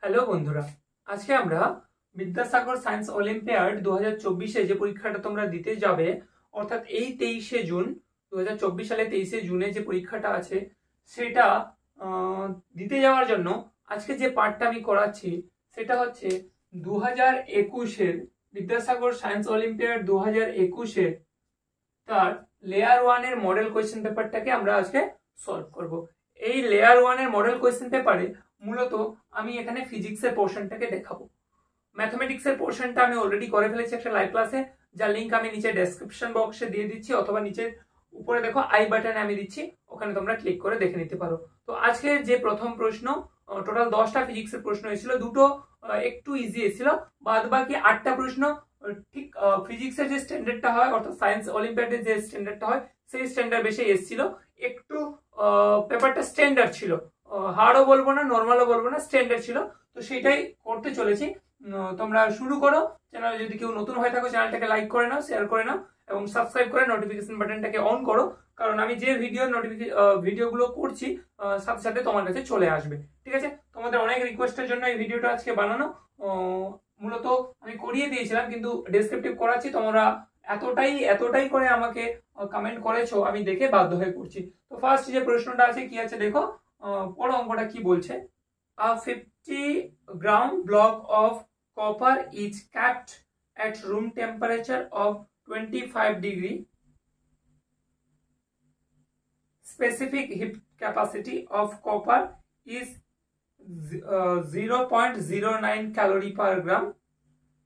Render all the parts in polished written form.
Hello বন্ধুরা, আজকে আমরা বিদ্যাসাগর সায়েন্স অলিম্পিয়াড 2024-এ যে পরীক্ষাটা তোমরা দিতে যাবে, অর্থাৎ এই 23শে জুন 2024 সালে 23শে জুনে যে পরীক্ষাটা আছে সেটা দিতে যাওয়ার জন্য আজকে যে পার্টটা আমি করাচ্ছি সেটা হচ্ছে 2021-এর বিদ্যাসাগর সায়েন্স অলিম্পিয়াড 2021-এর তার লেয়ার 1-এর মডেল কোয়েশ্চেন পেপারটাকে আমরা আজকে সলভ করব। এই লেয়ার 1-এর মডেল কোয়েশ্চেন পেপারে মূলত আমি এখানে ফিজিক্সের পোর্শনটাকে দেখাবো। ম্যাথমেটিক্সের পোর্শনটা আমি অলরেডি করে ফেলেছি একটা লাইভ ক্লাসে, যার লিঙ্ক আমি নিচে ডেসক্রিপশন বক্সে দিয়ে দিচ্ছি, অথবা নিচের উপরে দেখো আই বাটনে আমি দিচ্ছি, ওখানে তোমরা ক্লিক করে দেখে নিতে পারো। তো আজকের যে প্রথম প্রশ্ন, টোটাল 10টা ফিজিক্সের প্রশ্ন এসেছিল, দুটো একটু ইজি এসেছিল, বাদ বাকি 8টা প্রশ্ন ঠিক ফিজিক্সের যে স্ট্যান্ডার্ডটা হয়, অর্থাৎ সায়েন্স অলিম্পিয়াডের যে স্ট্যান্ডার্ডটা হয় সেই স্ট্যান্ডার্ড বেশি এসেছিল। একটু পেপারটা স্ট্যান্ডার্ড ছিল, হার্ডও বলবো না, নর্মালও বলবো না, স্ট্যান্ডার্ড ছিল। তো সেটাই করতে চলেছি। তোমরা শুরু করো। চ্যানেলে যদি কেউ নতুন হয়ে থাকো চ্যানেলটাকে লাইক করে নাও, শেয়ার করে নাও এবং সাবস্ক্রাইব করে নোটিফিকেশন বাটনটাকে অন করো, কারণ আমি যে ভিডিওগুলো করছি সাথে সাথে তোমার কাছে চলে আসবে। ঠিক আছে? তোমাদের অনেক রিকোয়েস্টের জন্য এই ভিডিওটা আজকে বানানো। মূলত আমি করিয়ে দিয়েছিলাম, কিন্তু ডেসক্রিপটিভ করাচ্ছি, তোমরা এতটাই করে আমাকে কমেন্ট করেছো, আমি দেখে বাধ্য হয়ে করছি। তো ফার্স্ট যে প্রশ্নটা আছে কি আছে দেখো, পড়ো অঙ্কটা কি বলছে। A 50-gram block of copper is kept at room temperature of 25 degree. Specific heat capacity of copper is 0.09 calorie per gram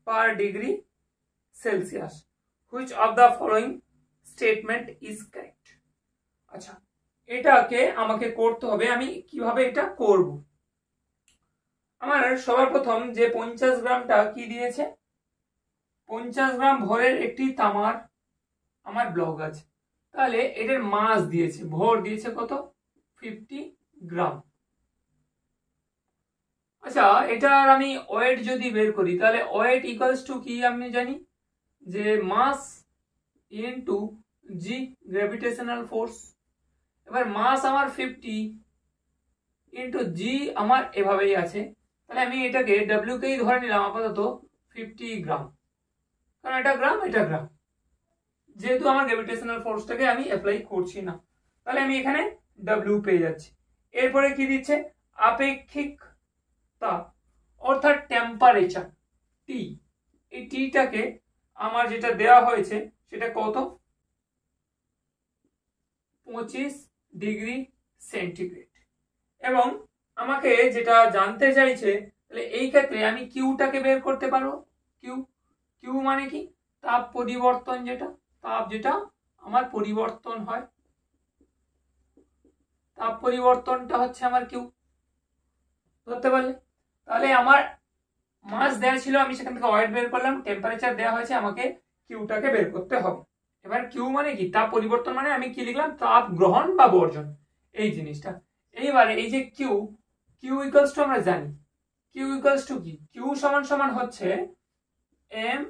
per degree Celsius. Which of the following statement is correct? আচ্ছা, এটাকে আমাকে করতে হবে। আমি কিভাবে এটা করব? আমার সবার প্রথম যে 50 গ্রামটা কি দিয়েছে, 50 গ্রাম ভরের একটি তামার আমার ব্লক আছে, তাহলে এটার মাস দিয়েছে, ভর দিয়েছে কত, 50 গ্রাম। আচ্ছা, এটার আমি ওয়েট যদি বের করি, তাহলে ওয়েট ইকুয়ালস টু কি আমি জানি, যে মাস ইনটু জি, গ্র্যাভিটেশনাল ফোর্স। এবার মাস আমার 50 ইনটু জি আমার এভাবেই আছে, তাহলে আমি এটাকে ডাব্লিউ কেই ধরে নিলাম আপাতত 50 গ্রাম, কারণ এটা গ্রাম এটা গ্রাম, যেহেতু আমার গ্র্যাভিটেশনাল ফোর্সটাকে আমি অ্যাপ্লাই করছি না, তাহলে আমি এখানে ডাব্লিউ পেয়ে যাচ্ছি। এরপরে কি দিচ্ছে, আপেক্ষিক তাপ অর্থাৎ টেম্পারেচার টি। এই টিটাকে আমার যেটা দেওয়া হয়েছে সেটা কত, 25 ডিগ্রি সেন্টিগ্রেড। এবং আমাকে যেটা জানতে চাইছে, তাহলে এই ক্ষেত্রে আমি কিউটাকে বের করতে পারবো। কিউ মানে কি, তাপ পরিবর্তন, যেটা আমার পরিবর্তন হয়, তাপ পরিবর্তনটা হচ্ছে আমার কিউ, ধরতে পারলে। তাহলে আমার মাস দেওয়া ছিল, আমি সেখান থেকে ওয়েট বের করলাম, টেম্পারেচার দেওয়া হয়েছে, আমাকে কিউটাকে বের করতে হবে। এবার কিউ মানে কি, তাপ পরিবর্তন মানে আমি কি লিখলাম, তাপ গ্রহণ বা বর্জন, এই জিনিসটা। এইবারে এই যে কিউ ইকুয়ালস টু আমরা জানি, কিউ ইকুয়ালস টু কি, কিউ সমান সমান হচ্ছে M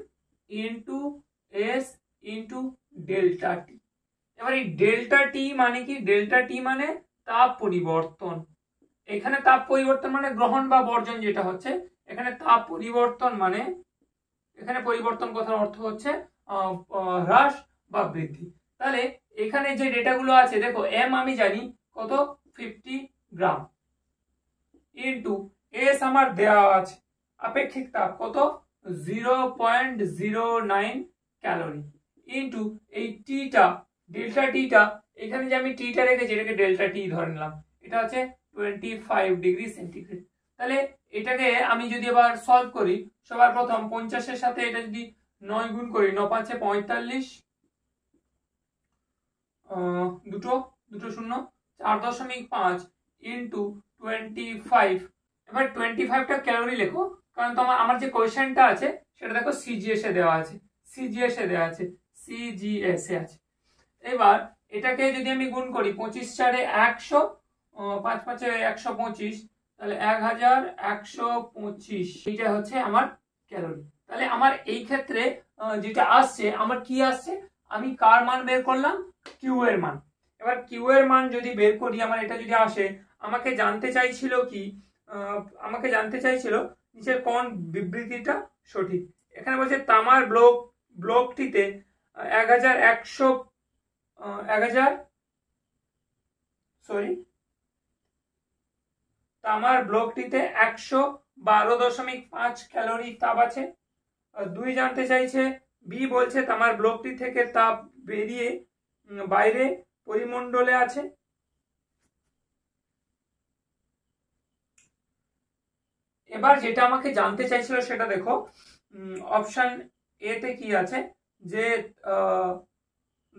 into S into delta T. এবার এই ডেল্টা টি মানে কি, ডেল্টা টি মানে তাপ পরিবর্তন। এখানে তাপ পরিবর্তন মানে গ্রহণ বা বর্জন যেটা হচ্ছে, এখানে তাপ পরিবর্তন মানে, এখানে পরিবর্তন কথার অর্থ হচ্ছে হ্রাস বা বৃদ্ধি। তাহলে এখানে যে ডেটাগুলো আছে দেখো, এম আমি জানি কত, 50 গ্রাম, ইন্টু এস আমার দেওয়া আছে, আপেক্ষিক তাপ কত, 0.09 ক্যালোরি, ইন্টু এই টিটা, ডেল্টা টিটা, এখানে যে আমি টিটা রেখেছি এটাকে ডেল্টা টি ধরে নিলাম, এটা হচ্ছে 25 ডিগ্রি সেন্টিগ্রেড। তাহলে এটাকে আমি যদি এবার সলভ করি, সবার প্রথম 50-এর সাথে এটা যদি 9 গুণ করি, 9 5 45, দুটো শূন্য, 4.5 ইন্টু 25। এবার 25টা ক্যালোরি লেখো, কারণ তোমার আমার যে কোয়েশ্চেনটা আছে সেটা দেখো সিজিএস এ দেওয়া আছে, সিজিএস এ আছে। এবার এটাকে যদি আমি গুণ করি, 25 4 100, 5 5 125, তাহলে 1125, এটা হচ্ছে আমার ক্যালোরি। তাহলে আমার এই ক্ষেত্রে যেটা আসছে, আমার কি আসছে, আমি কার মান বের করলাম, কিউ এর মান। এবার কিউ এর মান যদি বের করি, আমার এটা যদি আসে, আমাকে জানতে চাইছিল কি, আমাকে জানতে চাইছিল নিচের কোন বিবৃতিটা সঠিক। এখানে বলছে তামার ব্লকটিতে 112.5 ক্যালোরি তাপ আছে। 2 জানতে চাইছে, বি বলছে তামার ব্লকটি থেকে তাপ বেরিয়ে বাইরে পরিমণ্ডলে আছে। এবার যেটা আমাকে জানতে চাইছিল সেটা দেখো, অপশন এ তে কি আছে, যে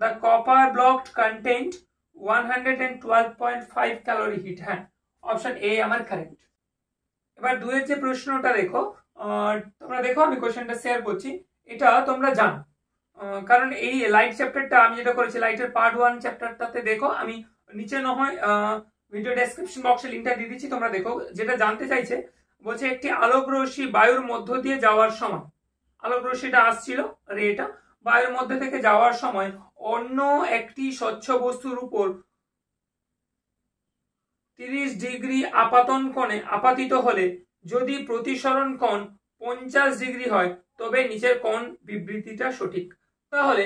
the copper block content 112.5 calorie heat. হ্যাঁ, অপশন এ আমার কারেক্ট। এবার দুয়ের যে প্রশ্নটা দেখো, তোমরা দেখো আমি কোশ্চেনটা শেয়ার করছি, এটা তোমরা জানো, কারণ এই লাইট চ্যাপ্টারটা আমি যেটা করেছি, লাইটের পার্ট 1 চ্যাপ্টারটাতে দেখো, আমি নিচে না হয় ভিডিও ডেসক্রিপশন বক্সে লিংকটা দিয়ে দিচ্ছি, তোমরা দেখো। যেটা জানতে চাইছে, বলছে একটি আলোক রশ্মি বায়ুর মধ্য দিয়ে যাওয়ার সময়, আলোক রশ্মিটা আসছিল রেটা বায়ুর মধ্যে থেকে যাওয়ার সময় অন্য একটি স্বচ্ছ বস্তুর উপর 30 ডিগ্রি আপাতন কোণে আপাতিত হলে যদি প্রতিসরণ কোণ 50 ডিগ্রি হয় তবে নিচের কোণ বিবৃতিটা সঠিক। তাহলে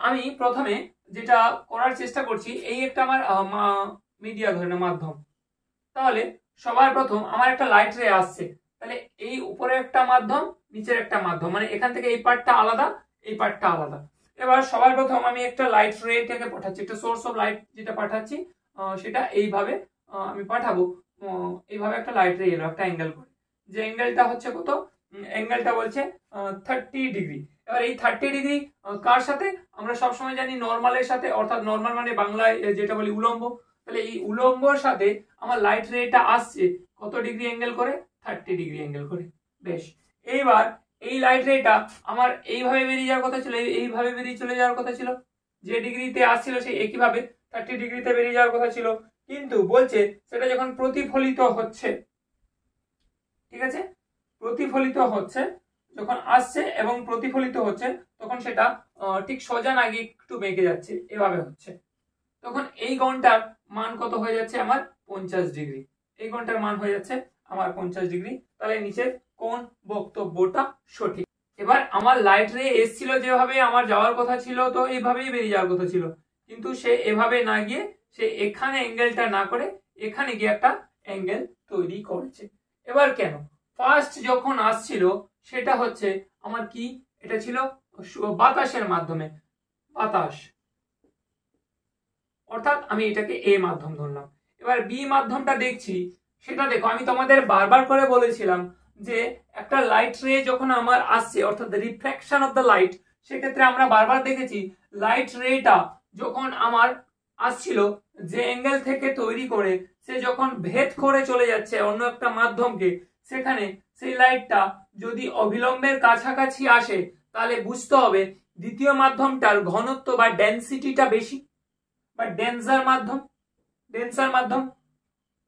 আমি প্রথমে যেটা করার চেষ্টা করছি, এই একটা আমার মিডিয়া ধরে মাধ্যম, তাহলে সবার প্রথম আমার একটা লাইট রে আসছে, তাহলে এই উপরে একটা মাধ্যম, নিচের একটা মাধ্যম, মানে এখান থেকে এই পার্টটা আলাদা, এই পার্টটা আলাদা। এবার সবার প্রথম আমি একটা লাইট রেটাকে পাঠাচ্ছি, একটা সোর্স অফ লাইট যেটা পাঠাচ্ছি সেটা এইভাবে আমি পাঠাবো। এইভাবে একটা লাইট রে এলো একটা অ্যাঙ্গেল করে, যে অ্যাঙ্গেলটা হচ্ছে কত, অ্যাঙ্গেলটা বলছে 30 ডিগ্রি। এবার এই 30 ডিগ্রি কার সাথে, আমরা সবসময় জানি নর্মালের সাথে, অর্থাৎ নর্মাল মানে বাংলায় যেটা বলি উলম্ব, তাহলে এই উলম্বর সাথে আমার লাইট রেটা আসছে কত ডিগ্রি অ্যাঙ্গেল করে, 30 ডিগ্রি অ্যাঙ্গেল করে। বেশ, এইবার এই লাইট রেটা আমার এইভাবে বেরিয়ে যাওয়ার কথা ছিল, এইভাবে বেরিয়ে চলে যাওয়ার কথা ছিল, যে ডিগ্রিতে আসছিল সেই একইভাবে 30 ডিগ্রিতে বেরিয়ে যাওয়ার কথা ছিল, কিন্তু বলছে সেটা যখন প্রতিফলিত হচ্ছে, ঠিক আছে, প্রতিফলিত হচ্ছে, যখন আসছে এবং প্রতিফলিত হচ্ছে তখন সেটা ঠিক সোজা না গিয়ে একটু বেঁকে যাচ্ছে, এভাবে হচ্ছে, তখন এই কোণটার মান কত হয়ে যাচ্ছে আমার 50 ডিগ্রি, এই কোণটার মান হয়ে যাচ্ছে আমার 50 ডিগ্রি। তাহলে নিচের কোন বক্তব্যটা সঠিক। এবার আমার লাইট রে এসছিল যেভাবে আমার যাওয়ার কথা ছিল, তো এইভাবেই বেরিয়ে যাওয়ার কথা ছিল, কিন্তু সে এভাবে না গিয়ে সে এখানে অ্যাঙ্গেলটা না করে এখানে গিয়ে একটা অ্যাঙ্গেল তৈরি করেছে। এবার কেন, ফার্স্ট যখন আসছিল সেটা হচ্ছে আমার কি, এটা ছিল বাতাসের মাধ্যমে, বাতাস, অর্থাৎ আমি এটাকে এ মাধ্যম ধরলাম। এবার বি মাধ্যমটা দেখছি, সেটা দেখো আমি তোমাদের বারবার করে বলেছিলাম যে একটা লাইট রে যখন আমার আসছে, অর্থাৎ রিফ্র্যাকশন অফ দ্য লাইট, সেক্ষেত্রে আমরা বারবার দেখেছি লাইট রেটা যখন আমার আসছিল যে অ্যাঙ্গেল থেকে তৈরি করে সে যখন ভেদ করে চলে যাচ্ছে অন্য একটা মাধ্যমকে, সেখানে সেই লাইটটা যদি অবিলম্বের কাছাকাছি আসে তাহলে বুঝতে হবে দ্বিতীয় মাধ্যমটার ঘনত্ব বা ডেনসিটিটা বেশি, বা ডেন্সার মাধ্যম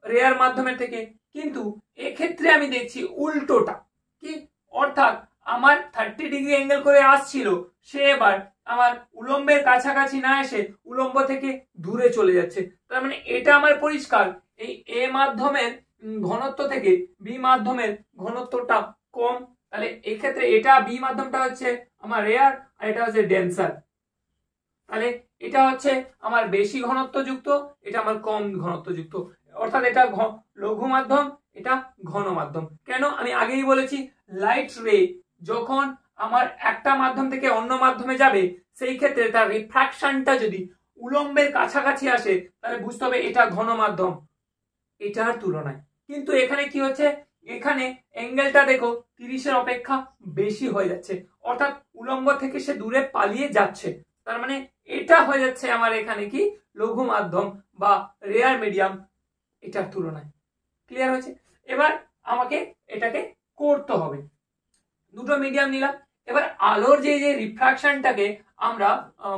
রেয়ার মাধ্যমের থেকে। কিন্তু এক্ষেত্রে আমি দেখছি উল্টোটা, কি, অর্থাৎ আমার 30 ডিগ্রি অ্যাঙ্গেল করে আসছিল, সে এবার আমার উলম্বের কাছাকাছি না এসে উলম্ব থেকে দূরে চলে যাচ্ছে। তার মানে এটা আমার পরিষ্কার এই এ মাধ্যমের ঘনত্ব থেকে বি মাধ্যমের ঘনত্বটা কম। তাহলে এক্ষেত্রে এটা বি মাধ্যমটা হচ্ছে আমার রেয়ার আর এটা হচ্ছে ডেন্সার। তাহলে এটা হচ্ছে আমার বেশি ঘনত্বযুক্ত, এটা আমার কম ঘনত্বযুক্ত, অর্থাৎ এটা লঘু মাধ্যম, এটা ঘন মাধ্যম। কেন, আমি আগেই বলেছি লাইট রে যখন আমার একটা মাধ্যম থেকে অন্য মাধ্যমে যাবে সেই ক্ষেত্রে তার রিফ্র্যাকশনটা যদি উলম্বের কাছাকাছি আসে তাহলে বুঝতে হবে এটা ঘন মাধ্যম এটার তুলনায়। কিন্তু এখানে কি হচ্ছে, এখানে অ্যাঙ্গেলটা দেখো 30-এর অপেক্ষা বেশি হয়ে যাচ্ছে, অর্থাৎ উলম্ব থেকে সে দূরে পালিয়ে যাচ্ছে। তার মানে এটা হয়ে যাচ্ছে আমার এখানে কি লঘু মাধ্যম বা রেয়ার মিডিয়াম এটার তুলনায়। ক্লিয়ার হয়েছে? এবার আমাকে এটাকে করতে হবে, দুটো মিডিয়াম নিলাম। এবার আলোর যে রিফ্র্যাকশনটাকে আমরা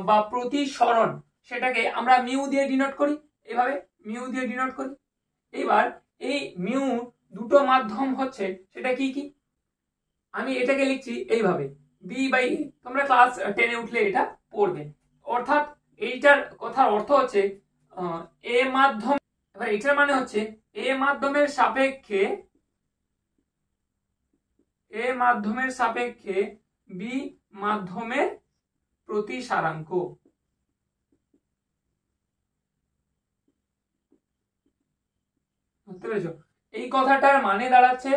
বা প্রতিসরণ সেটাকে আমরা মিউ দিয়ে ডিনোট করি, এভাবে মিউ দিয়ে ডিনোট করি। এবার এই মিউ দুটো মাধ্যম হচ্ছে সেটা কি কি, আমি এটাকে লিখছি এইভাবে বি বাই এ, তোমরা ক্লাস 10-এ উঠলে এটা পড়বে। অর্থাৎ এইটার কথার অর্থ হচ্ছে এ মাধ্যম, এবার এটার মানে হচ্ছে এ মাধ্যমের সাপেক্ষে বি মাধ্যমের প্রতিসারাঙ্ক। বুঝতে পেরেছো? এই কথাটার মানে দাঁড়াচ্ছে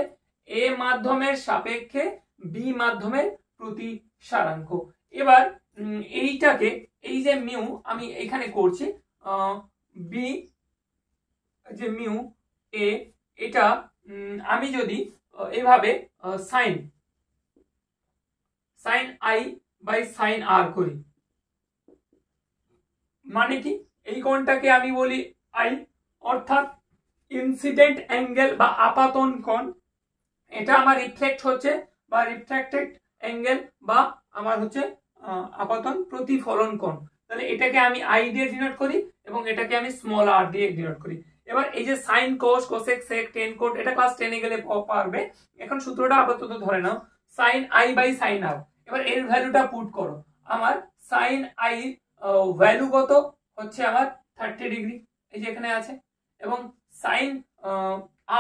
এ মাধ্যমের সাপেক্ষে বি মাধ্যমের প্রতিসারাঙ্ক। এবার এইটাকে, এই যে মিউ আমি এখানে করছি, বি যে মিউ এ, এটা আমি যদি এভাবে সাইন আই বাই সাইন আর করি, মানে কি এই কোণটাকে আমি বলি আই, অর্থাৎ ইনসিডেন্ট অ্যাঙ্গেল বা আপাতন কোণ, এটা আমার রিফ্লেক্ট হচ্ছে বা রিফ্র্যাক্টেড অ্যাঙ্গেল বা আমার হচ্ছে আপাতন প্রতিফলন কোণ। তাহলে এটাকে আমি আই দিয়ে ডিনোট করি এবং এটাকে আমি স্মল আর দিয়ে ডিনোট করি। এবার এই যে sine cos cosec sec tan cot, এটা ক্লাস 10 এ গেলে পারবে, এখন সূত্রটা আপাতত ধরে নাও sine I by sine R. এবার এর ভ্যালুটা পুট করো, আমার সাইন আই ভ্যালু কত হচ্ছে আমার 30 ডিগ্রি, এই যে এখানে আছে, এবং সাইন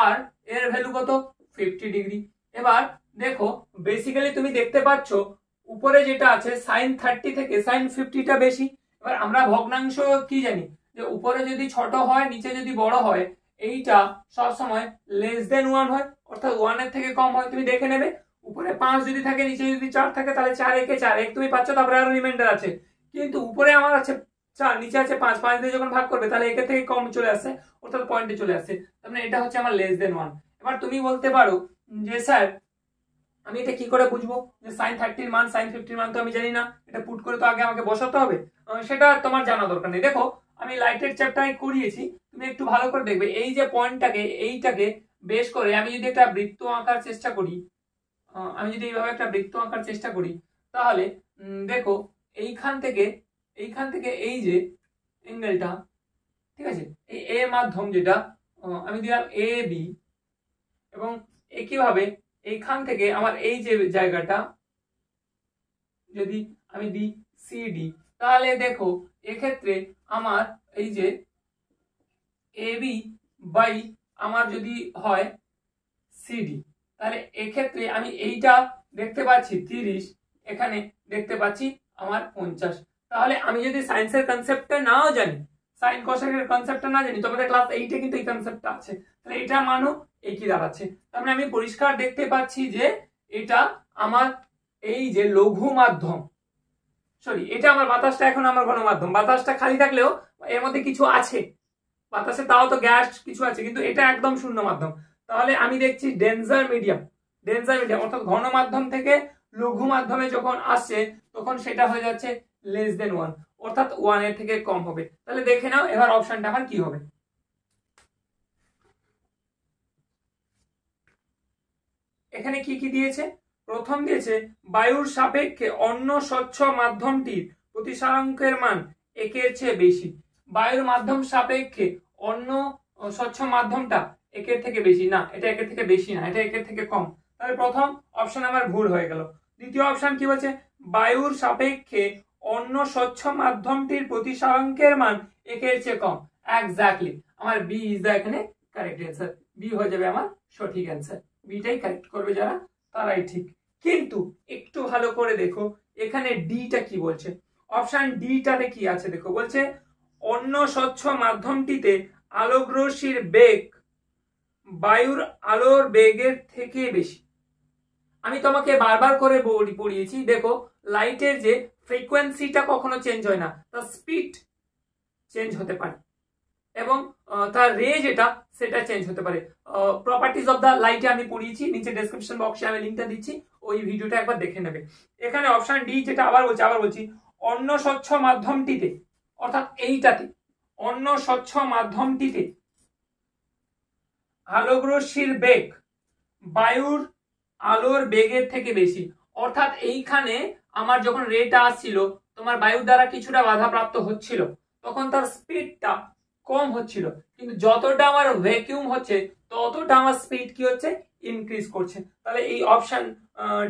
আর এর ভ্যালু কত 50 ডিগ্রি। এবার দেখো বেসিক্যালি তুমি দেখতে পাচ্ছ উপরে যেটা আছে সাইন 30 থেকে সাইন 50টা বেশি। এবার আমরা ভগ্নাংশ কি জানি যে উপরে যদি ছোট হয় নিচে যদি বড় হয়, এইটা সব সময় লেস দেন 1 হয়, অর্থাৎ 1 এর থেকে কম হয়। তুমি দেখে নেবে উপরে 5 যদি থাকে নিচে যদি 4 থাকে তাহলে 4 একে 4 এক তুমি পাচ্ছ, তারপরে আরো রিমাইন্ডার আছে। কিন্তু উপরে আমার আছে 4 নিচে আছে 5, 5 দিয়ে যখন ভাগ করবে তাহলে একের থেকে কম চলে আসছে, অর্থাৎ পয়েন্টে চলে আসছে, তার মানে এটা হচ্ছে আমার লেস দেন 1। এবার তুমি বলতে পারো যে স্যার আমি এটা কি করে বুঝবো যে সাইন 30 মান সাইন 50 মান তো আমি জানি না, এটা পুট করে তো আগে আমাকে বসাতে হবে। সেটা তোমার জানা দরকার নেই। দেখো আমি লাইটের চ্যাপ্টারে করিয়েছি, তুমি একটু ভালো করে দেখবে এই যে পয়েন্টটাকে এইটাকে বেশ করে আমি যদি একটা বৃত্ত আঁকার চেষ্টা করি, আমি যদি এইভাবে একটা বৃত্ত আঁকার চেষ্টা করি, তাহলে দেখো এইখান থেকে এই যে অ্যাঙ্গেলটা, ঠিক আছে, এই এ মাধ্যম যেটা আমি দিলাম এ বি, এবং একইভাবে এইখান থেকে আমার এই যে জায়গাটা যদি আমি দিই সিডি, তাহলে দেখো এক্ষেত্রে আমার এই যে এবি বাই আমার যদি হয় সিডি, তাহলে এক্ষেত্রে আমি এইটা দেখতে পাচ্ছি 30, এখানে দেখতে পাচ্ছি আমার 50। তাহলে আমি যদি সায়েন্সের কনসেপ্টটা নাও জানি, সাইন কোসেকের কনসেপ্টটা না জানি, তোমাদের ক্লাস 8 এ কিন্তু এই কনসেপ্টটা আছে, তাহলে এটা মানো একই দাঁড়াচ্ছে। তার মানে আমি পরিষ্কার দেখতে পাচ্ছি যে এটা আমার এই যে লঘু মাধ্যম, সরি এটা আমার বাতাসটা এখন আমার ঘন মাধ্যম, বাতাসটা খালি থাকলেও এর মধ্যে কিছু আছে, বাতাসে তাও তো গ্যাস কিছু আছে, কিন্তু এটা একদম শূন্য মাধ্যম। তাহলে আমি দেখছি ডেনজার মিডিয়াম অর্থাৎ ঘন মাধ্যম থেকে লঘু মাধ্যমে যখন আসছে তখন সেটা হয়ে যাচ্ছে লেস দেন 1, অর্থাৎ 1 এর থেকে কম হবে। তাহলে দেখে নাও এবার অপশনটা আমার কি হবে। এখানে কি কি দিয়েছে, প্রথম দিয়েছে বায়ুর সাপেক্ষে অন্য স্বচ্ছ মাধ্যমটির প্রতিসারাঙ্কের মান একের চেয়ে বেশি। বায়ুর মাধ্যম সাপেক্ষে অন্য স্বচ্ছ মাধ্যমটা একের থেকে বেশি না, এটা একের থেকে বেশি না, এটা একের থেকে কম। তাহলে প্রথম অপশন আমার ভুল হয়ে গেল। দ্বিতীয় অপশন কি বলছে, বায়ুর সাপেক্ষে অন্য স্বচ্ছ মাধ্যমটির প্রতিসারাঙ্কের মান একের চেয়ে কম। এক্স্যাক্টলি আমার বি ইজ দ্য এখানে কারেক্ট অ্যান্সার, বি হয়ে যাবে আমার সঠিক অ্যান্সার। বিটাই কারেক্ট করবে যারা তারাই ঠিক। কিন্তু একটু ভালো করে দেখো এখানে ডিটা কি বলছে, অপশন ডিটাতে কি আছে দেখো, বলছে অন্য স্বচ্ছ মাধ্যমটিতে আলোকরশ্মির বেগ বায়ুর আলোর বেগের থেকে বেশি। আমি তোমাকে বারবার করে পড়িয়েছি, দেখো লাইটের যে ফ্রিকোয়েন্সিটা কখনো চেঞ্জ হয় না, তার স্পিড চেঞ্জ হতে পারে এবং তার রে যেটা সেটা চেঞ্জ হতে পারে। প্রপার্টিজ অফ দা লাইটে আমি পড়িয়েছি, নিচে ডেসক্রিপশন বক্সে আমি লিঙ্কটা দিচ্ছি, ওই ভিডিওটা একবার দেখে নেবে। এখানে অপশন ডি যেটা আবার বলছি অন্য স্বচ্ছ মাধ্যমটিতে, অর্থাৎ এইটাতে অন্য স্বচ্ছ মাধ্যমটিতে আলোকরশ্মির বেগ বায়ুর আলোর বেগের থেকে বেশি। অর্থাৎ এইখানে আমার যখন রেটা আসছিল তোমার বায়ুর দ্বারা কিছুটা বাধাপ্রাপ্ত হচ্ছিল, তখন তার স্পিডটা কম হচ্ছিল, কিন্তু যতটা আমার ভ্যাকিউম হচ্ছে ততটা আমার স্পিড কি হচ্ছে, ইনক্রিজ করছে। তাহলে এই অপশন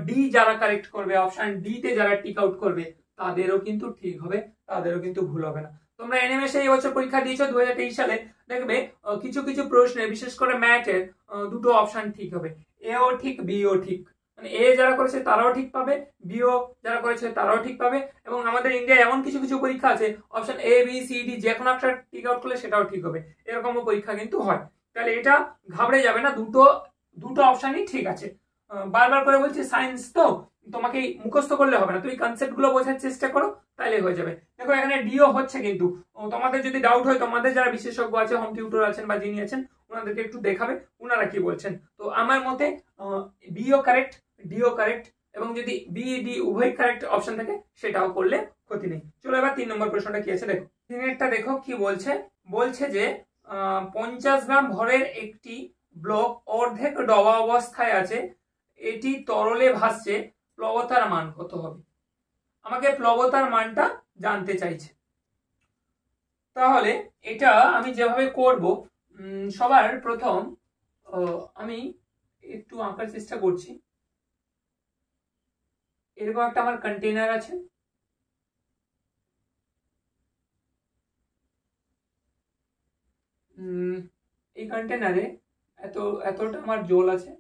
ডি যারা কারেক্ট করবে, অপশন ডি তে যারা টিক আউট করবে তাদেরও কিন্তু ঠিক হবে, তাদেরও কিন্তু ভুল হবে না। তোমরা এনএমএস এই বছর পরীক্ষা দিয়েছো 2023 সালে, দেখবে কিছু কিছু প্রশ্নে বিশেষ করে ম্যাথের দুটো অপশন ঠিক হবে, এ ও ঠিক বি ও ঠিক, মানে এ যারা করেছে তারাও ঠিক পাবে, বি ও যারা করেছে তারাও ঠিক পাবে। এবং আমাদের ইন্ডিয়ায় এমন কিছু কিছু পরীক্ষা আছে option A B C D যে কোনো একটা টিক আউট করলে সেটাও ঠিক হবে, এরকমও পরীক্ষা কিন্তু হয়। তাহলে এটা ঘাবড়ে যাবে না, দুটো দুটো অপশনই ঠিক আছে। বারবার করে বলছি সায়েন্স তো তোমাকে মুখস্থ করলে হবে না, তুমি কনসেপ্ট গুলো বোঝার চেষ্টা করো তাহলে হয়ে যাবে। দেখো এখানে ডিও হচ্ছে, কিন্তু তোমাদের যদি ডাউট হয় তোমাদের যারা বিশেষজ্ঞ আছে, হোম টিউটর আছেন বা যিনি আছেন ওনাদেরকে একটু দেখাবে ওনারা কি বলছেন। তো আমার মতে বিও কারেক্ট, ডিও কারেক্ট, এবং যদি বি ডি উভয় কারেক্ট অপশন থাকে সেটাও করলে ক্ষতি নেই। চলো এবার 3 নম্বর প্রশ্নটা কি আছে দেখো। তিনেরটা দেখো কি বলছে, বলছে যে 50 গ্রাম ভরের একটি ব্লক অর্ধেক ডোবা অবস্থায় আছে, এটি তরলে ভাসছে, প্লবতার মান কত হবে? আমাকে প্লবতার মানটা জানতে চাইছে। তাহলে এটা আমি যেভাবে করব, সবার প্রথম আমি একটু আঁকার চেষ্টা করছি। এরকম একটা আমার কন্টেনার আছে, এই কন্টেনারে এতটা আমার জল আছে।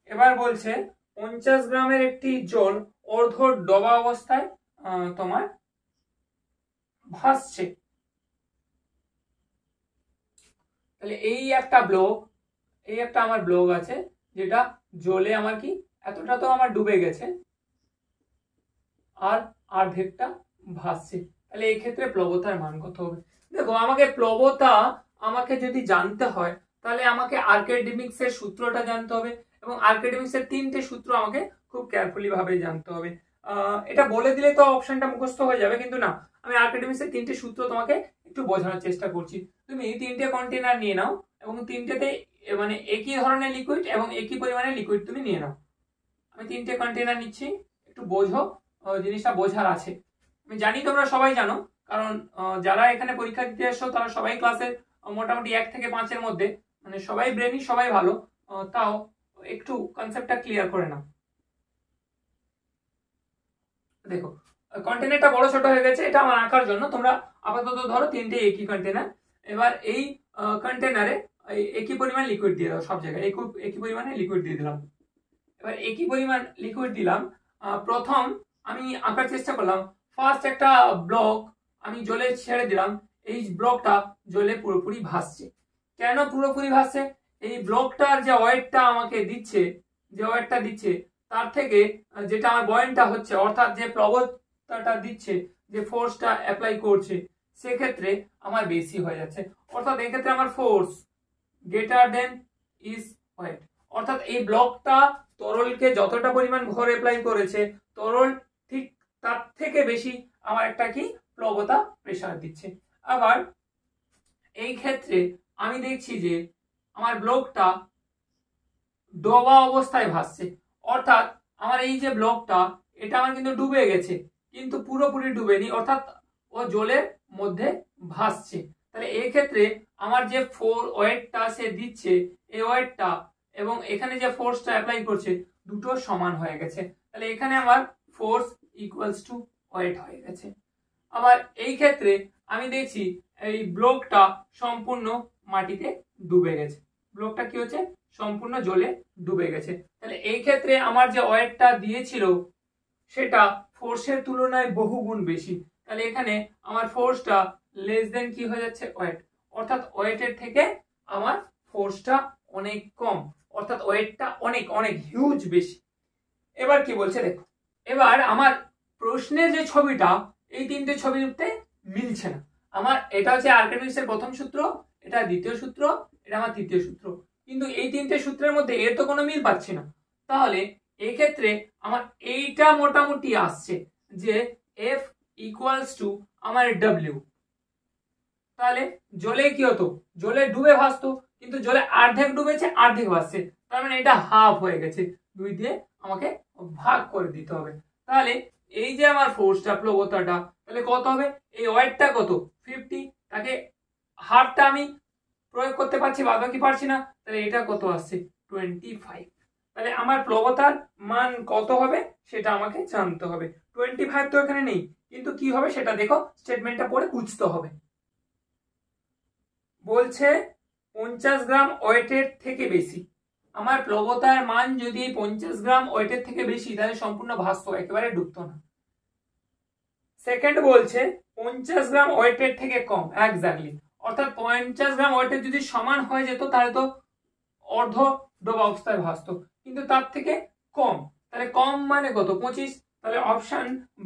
এবার বলছে 50 গ্রামের একটি জল অর্ধ ডোবা অবস্থায় তোমার ভাসছে। তাহলে এই একটা ব্লক, এই একটা আমার ব্লক আছে যেটা জলে আমার কি এতটা তো আমার ডুবে গেছে আর অর্ধেকটা ভাসছে। তাহলে এই ক্ষেত্রে প্লবতার মান কত হবে? দেখো আমাকে প্লবতা আমাকে যদি জানতে হয় তাহলে আমাকে আর্কিমিডিস এর সূত্রটা জানতে হবে, এবং আর্কিমিডিস এর 3টে সূত্র আমাকে খুব কেয়ারফুলি ভাবে জানতে হবে। এটা বলে দিলে তো অপশনটা মুখস্থ হয়ে যাবে, কিন্তু না, আমি আর্কিমিডিস এর 3টে সূত্র তোমাকে একটু বোঝানোর চেষ্টা করছি। তুমি 3টে কন্টেনার নিয়ে নাও এবং 3টেতে মানে একই ধরনের লিকুইড এবং একই পরিমাণে লিকুইড তুমি নিয়ে নাও। আমি 3টে কন্টেনার নিচ্ছি, একটু বোঝো, জিনিসটা বোঝার আছে। আমি জানি তোমরা সবাই জানো, কারণ যারা এখানে পরীক্ষা দিতে এসছো তারা সবাই ক্লাসের মোটামুটি 1 থেকে 5-এর মধ্যে, মানে সবাই ব্রেনি, সবাই ভালো, তাও একটু কনসেপ্টটা ক্লিয়ার করে নাও। দেখো কন্টেনারটা বড় ছোট হয়ে গেছে, এটা আমার আঁকার জন্য, তোমরা আপাতত ধরো 3টে একই কন্টেনার। এবার এই কন্টেনারে একই পরিমাণ লিকুইড দিয়ে দাও, সব জায়গায় একই পরিমাণে লিকুইড দিয়ে দিলাম। এবার একই পরিমাণ লিকুইড দিলাম, প্রথম আমি আঁকার চেষ্টা করলাম। ফার্স্ট একটা ব্লক আমি জলে ছেড়ে দিলাম, এই ব্লকটা জলে পুরোপুরি ভাসছে। কেন পুরোপুরি ভাসছে? এই ব্লকটার যে ওয়েটটা আমাকে দিচ্ছে, যে ওয়েটটা দিচ্ছে তার থেকে যেটা আমার বয়েন্টটা হচ্ছে, অর্থাৎ যে প্লবতাটা দিচ্ছে, যে ফোর্সটা অ্যাপ্লাই করছে, সেক্ষেত্রে আমার বেশি হয়ে যাচ্ছে। অর্থাৎ এক্ষেত্রে আমার force greater than is weight, অর্থাৎ এই ব্লকটা তরলকে যতটা পরিমাণ ভর অ্যাপ্লাই করেছে, তরল ঠিক তার থেকে বেশি আমার একটা কি প্লবতা প্রেসার দিচ্ছে। আবার এই ক্ষেত্রে আমি দেখছি যে আমার ব্লকটা ডোবা অবস্থায় ভাসছে, অর্থাৎ আমার এই যে ব্লকটা এটা আমার কিন্তু ডুবে গেছে, কিন্তু পুরোপুরি ডুবেনি, অর্থাৎ ও জলের মধ্যে ভাসছে। তাহলে এই ক্ষেত্রে আমার যে ওয়েটটা সে দিচ্ছে, এই ওয়েটটা এবং এখানে যে ফোর্সটা অ্যাপ্লাই করছে দুটো সমান হয়ে গেছে। তাহলে এখানে আমার ফোর্স ইকুয়ালস টু ওয়েট হয়ে গেছে। আবার এই ক্ষেত্রে আমি দেখছি এই ব্লকটা সম্পূর্ণ মাটিতে ডুবে গেছে, ব্লকটা কি হচ্ছে সম্পূর্ণ জলে ডুবে গেছে। তাহলে এই ক্ষেত্রে আমার যে ওয়েটটা দিয়েছিল সেটা ফোর্সের তুলনায় বহুগুণ বেশি। তাহলে এখানে আমার ফোর্সটা লেস দেন কি হয়ে যাচ্ছে ওয়েট, অর্থাৎ ওয়েটের থেকে আমার ফোর্সটা অনেক কম, অর্থাৎ ওয়েটটা অনেক অনেক হিউজ বেশি। এবার কি বলছে দেখো, এবার আমার প্রশ্নের যে ছবিটা, এই 3টে ছবিতে মিলছে না। আমার এটা হচ্ছে আর্কিমিডিসের প্রথম সূত্র, এটা দ্বিতীয় সূত্র, এটা আমার তৃতীয় সূত্র, কিন্তু এই 3টে সূত্রের মধ্যে এর তো কোনো মিল পাচ্ছি না। তাহলে এই ক্ষেত্রে আমার এইটা মোটামুটি আসছে যে F ইকুয়ালস টু আমার W। তাহলে জলে কি হতো, জলে ডুবে ভাসতো, কিন্তু জলে অর্ধেক ডুবেছে অর্ধেক ভাসছে, তার মানে এটা হাফ হয়ে গেছে, 2 দিয়ে আমাকে ভাগ করে দিতে হবে। তাহলে এই যে আমার ফোর্সটা প্লবতাটা, তাহলে কত হবে, এই ওয়েটটা কত 50, তাকে হাফটা আমি প্রয়োগ করতে পারছি, বাদ বাকি পারছি না, তাহলে এটা কত আসছে 25। তাহলে আমার প্লবতার মান কত হবে সেটা আমাকে জানতে হবে। 25 তো এখানে নেই, কিন্তু কি হবে সেটা দেখো, স্টেটমেন্টটা পড়ে বুঝতে হবে। বলছে 50 গ্রাম ওয়েটের থেকে বেশি। আমার প্লবতার মান যদি 50 গ্রাম ওয়েটের থেকে বেশি, তাহলে সম্পূর্ণ ভাসতো, একেবারে ডুবতো না। সেকেন্ড বলছে 50 গ্রাম ওয়েটের থেকে কম, এক্স্যাক্টলি, অর্থাৎ 50 গ্রাম ওয়েটের যদি সমান হয়ে যেত তাহলে তো অর্ধ ডোবা অবস্থায় ভাসতো, কিন্তু তার থেকে কম, তাহলে কম মানে কত, 25, তাহলে অপশন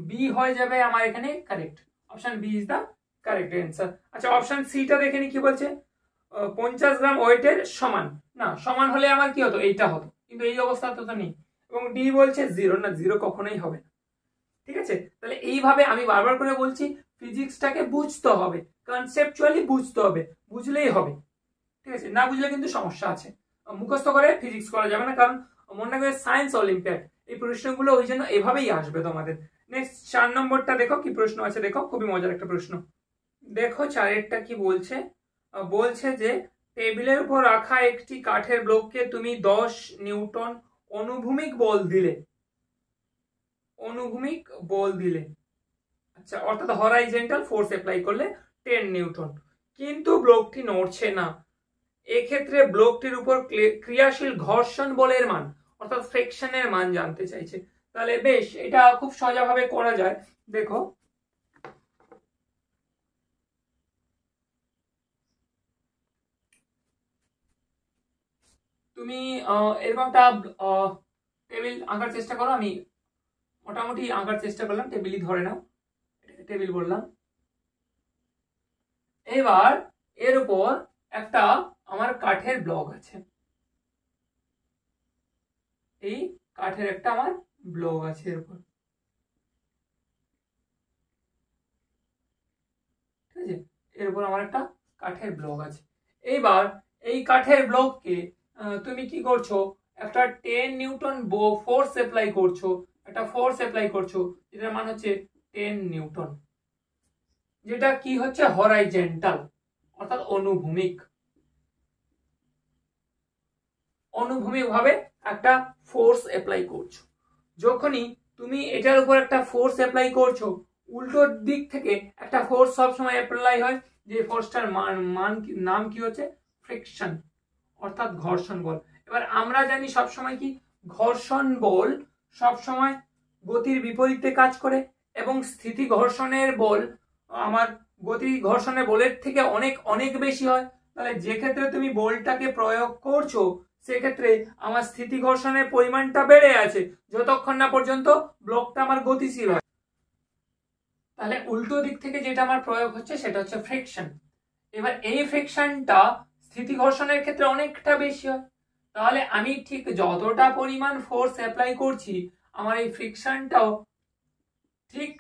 বি হয়ে যাবে আমার এখানে correct. Option B is the correct answer. আচ্ছা, অপশন সিটা দেখে নি কি বলছে, 50 গ্রাম ওয়েটের সমান, না সমান হলে আমার কি হতো, এইটা হতো, কিন্তু এই অবস্থা তো নেই। এবং ডি বলছে 0, না 0 কখনোই হবে না। ঠিক আছে, তাহলে এইভাবে আমি বারবার করে বলছি, ফিজিক্সটাকে বুঝতে হবে, কনসেপচুয়ালি বুঝতে হবে, বুঝলেই হবে। ঠিক আছে, না বুঝলে কিন্তু সমস্যা আছে। মুখস্থ করে ফিজিক্স করা যাবে না, কারণ মনে রাখবে সায়েন্স অলিম্পিয়াড, এই প্রশ্নগুলো ওই জন্য এভাবেই আসবে তোমাদের। নেক্সট 4 নম্বরটা দেখো কি প্রশ্ন আছে, দেখো খুবই মজার একটা প্রশ্ন। দেখো 4এরটা কি বলছে, বলছে যে টেবিলের উপর রাখা একটি কাঠের ব্লককে তুমি 10 নিউটন অনুভূমিক বল দিলে, অনুভূমিক বল দিলে, আচ্ছা, অর্থাৎ হরাইজন্টাল ফোর্স অ্যাপ্লাই করলে 10 নিউটন, কিন্তু ব্লকটি নড়ছে না। এক্ষেত্রে ব্লকটির উপর ক্রিয়াশীল ঘর্ষণ বলের মান, অর্থাৎ ফ্রিকশনের মান জানতে চাইছে। তাহলে বেশ, এটা খুব সোজাভাবে করা যায়। দেখো, তুমি এরকম একটা টেবিল আঁকার চেষ্টা করো, আমি মোটামুটি আঁকার চেষ্টা করলাম, টেবিলই ধরে নাও, এটাকে টেবিল বললাম। এবার এর উপর একটা আমার কাঠের ব্লক আছে, এই কাঠের একটা আমার ব্লক আছে এর উপর, ঠিক আছে, এর উপর আমার একটা কাঠের ব্লক আছে। এইবার এই কাঠের ব্লককে তুমি কি করছো, একটা 10 নিউটন ফোর্স অ্যাপ্লাই করছো, একটা ফোর্স অ্যাপ্লাই করছো, যেটার মান হচ্ছে 10 নিউটন, যেটা কি হচ্ছে হরাইজন্টাল, অর্থাৎ অনুভূমিক, অনুভূমিক ভাবে একটা ফোর্স অ্যাপ্লাই করছো। যখনই তুমি এটার উপর একটা ফোর্স অ্যাপ্লাই করছো, উল্টো দিক থেকে একটা ফোর্স সবসময় অ্যাপ্লাই হয়, যে ফোর্সটার নাম কি হচ্ছে, ফ্রিকশন, অর্থাৎ ঘর্ষণ বল। এবার আমরা জানি সবসময় কি, ঘর্ষণ বল সবসময় গতির বিপরীতে কাজ করে, এবং স্থিতি ঘর্ষণের বল আমার গতি ঘর্ষণের বলের থেকে অনেক অনেক বেশি হয়। তাহলে যে ক্ষেত্রে তুমি বলটাকে প্রয়োগ করছো, সেক্ষেত্রে আমার স্থিতি ঘর্ষণের পরিমাণটা বেড়ে আছে, যতক্ষণ না পর্যন্ত ব্লকটা আমার গতিশীল হয়। তাহলে উল্টো দিক থেকে যেটা আমার প্রয়োগ হচ্ছে সেটা হচ্ছে ফ্রিকশন। এবার এই ফ্রিকশনটা স্থিতি ঘর্ষণের ক্ষেত্রে অনেকটা বেশি হয়, তাহলে আমি ঠিক যতটা পরিমাণ ফোর্স অ্যাপ্লাই করছি, আমার এই ফ্রিকশনটাও ঠিক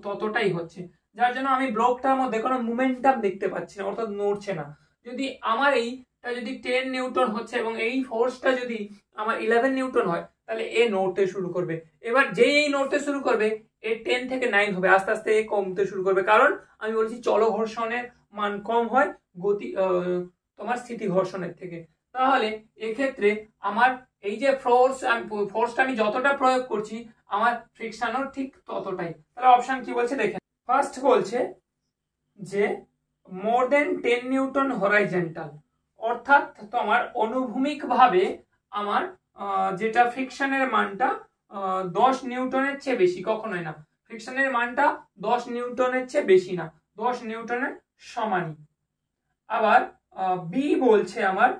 ততটাই হচ্ছে, যার জন্য আমি ব্লকটার মধ্যে কোনো মোমেন্টাম দেখতে পাচ্ছি না, অর্থাৎ নড়ছে না। যদি আমার এইটা যদি 10 নিউটন হচ্ছে এবং এই ফোর্সটা যদি আমার 11 নিউটন হয়, তাহলে এ নড়তে শুরু করবে। এবার যেই এই নড়তে শুরু করবে, এ 10 থেকে 9 হবে, আস্তে আস্তে এ কমতে শুরু করবে, কারণ আমি বলছি চল ঘর্ষণের মান কম হয় গতি তোমার স্থিতি ঘর্ষণের থেকে। তাহলে এক্ষেত্রে আমার এই যে ফোর্সটা আমি যতটা প্রয়োগ করছি, আমার ফ্রিকশনও ঠিক ততটাই। তাহলে অপশন কি বলছে দেখেন, ফার্স্ট বলছে যে মোর দেন 10 নিউটন হরাইজন্টাল, অর্থাৎ তোমার অনুভূমিক ভাবে আমার যেটা ফ্রিকশনের মানটা 10 নিউটনের চেয়ে বেশি, কখনোই না, ফ্রিকশনের মানটা 10 নিউটনের চেয়ে বেশি না, 10 নিউটনের সমানই। আবার বি বলছে আমার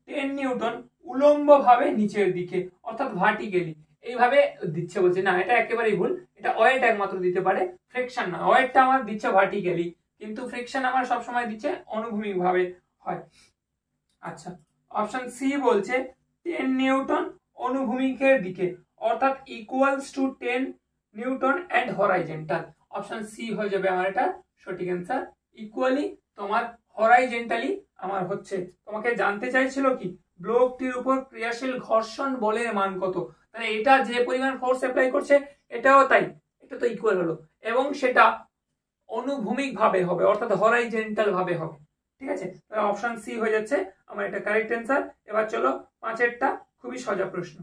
10 নিউটন উলম্ব ভাবে নিচের দিকে, অর্থাৎ ভার্টিক্যালি এইভাবে দিচ্ছে, বলছে না এটা একেবারেই ভুল, এটা ওয়েট একমাত্র দিতে পারে, ফ্রিকশন না, ওয়েটটা আমার দিচ্ছে ভার্টিক্যালি, কিন্তু ফ্রিকশন আমার সবসময় দিচ্ছে অনুভূমিক ভাবে হয়। আচ্ছা, অপশন সি বলছে 10 নিউটন অনুভূমিকের দিকে, অর্থাৎ equals to 10 newton and horizontal. Option C হয়ে যাবে আমার এটা সঠিক অ্যান্সার। ইকুয়ালি তোমার হরাইজন্টালি আমার হচ্ছে, তোমাকে জানতে চাইছিল কি ব্লকটির উপর ক্রিয়াশীল ঘর্ষণ বলের মান কত, তাহলে এটা যে পরিমাণ ফোর্স অ্যাপ্লাই করছে এটাও তাই, এটা তো ইকুয়াল হলো, এবং সেটা অনুভূমিক ভাবে হবে, অর্থাৎ হরাইজন্টাল ভাবে হবে। ঠিক আছে, তাহলে অপশন সি হয়ে যাচ্ছে আমার এটা কারেক্ট অ্যান্সার। এবার চলো 5এরটা খুবই সোজা প্রশ্ন।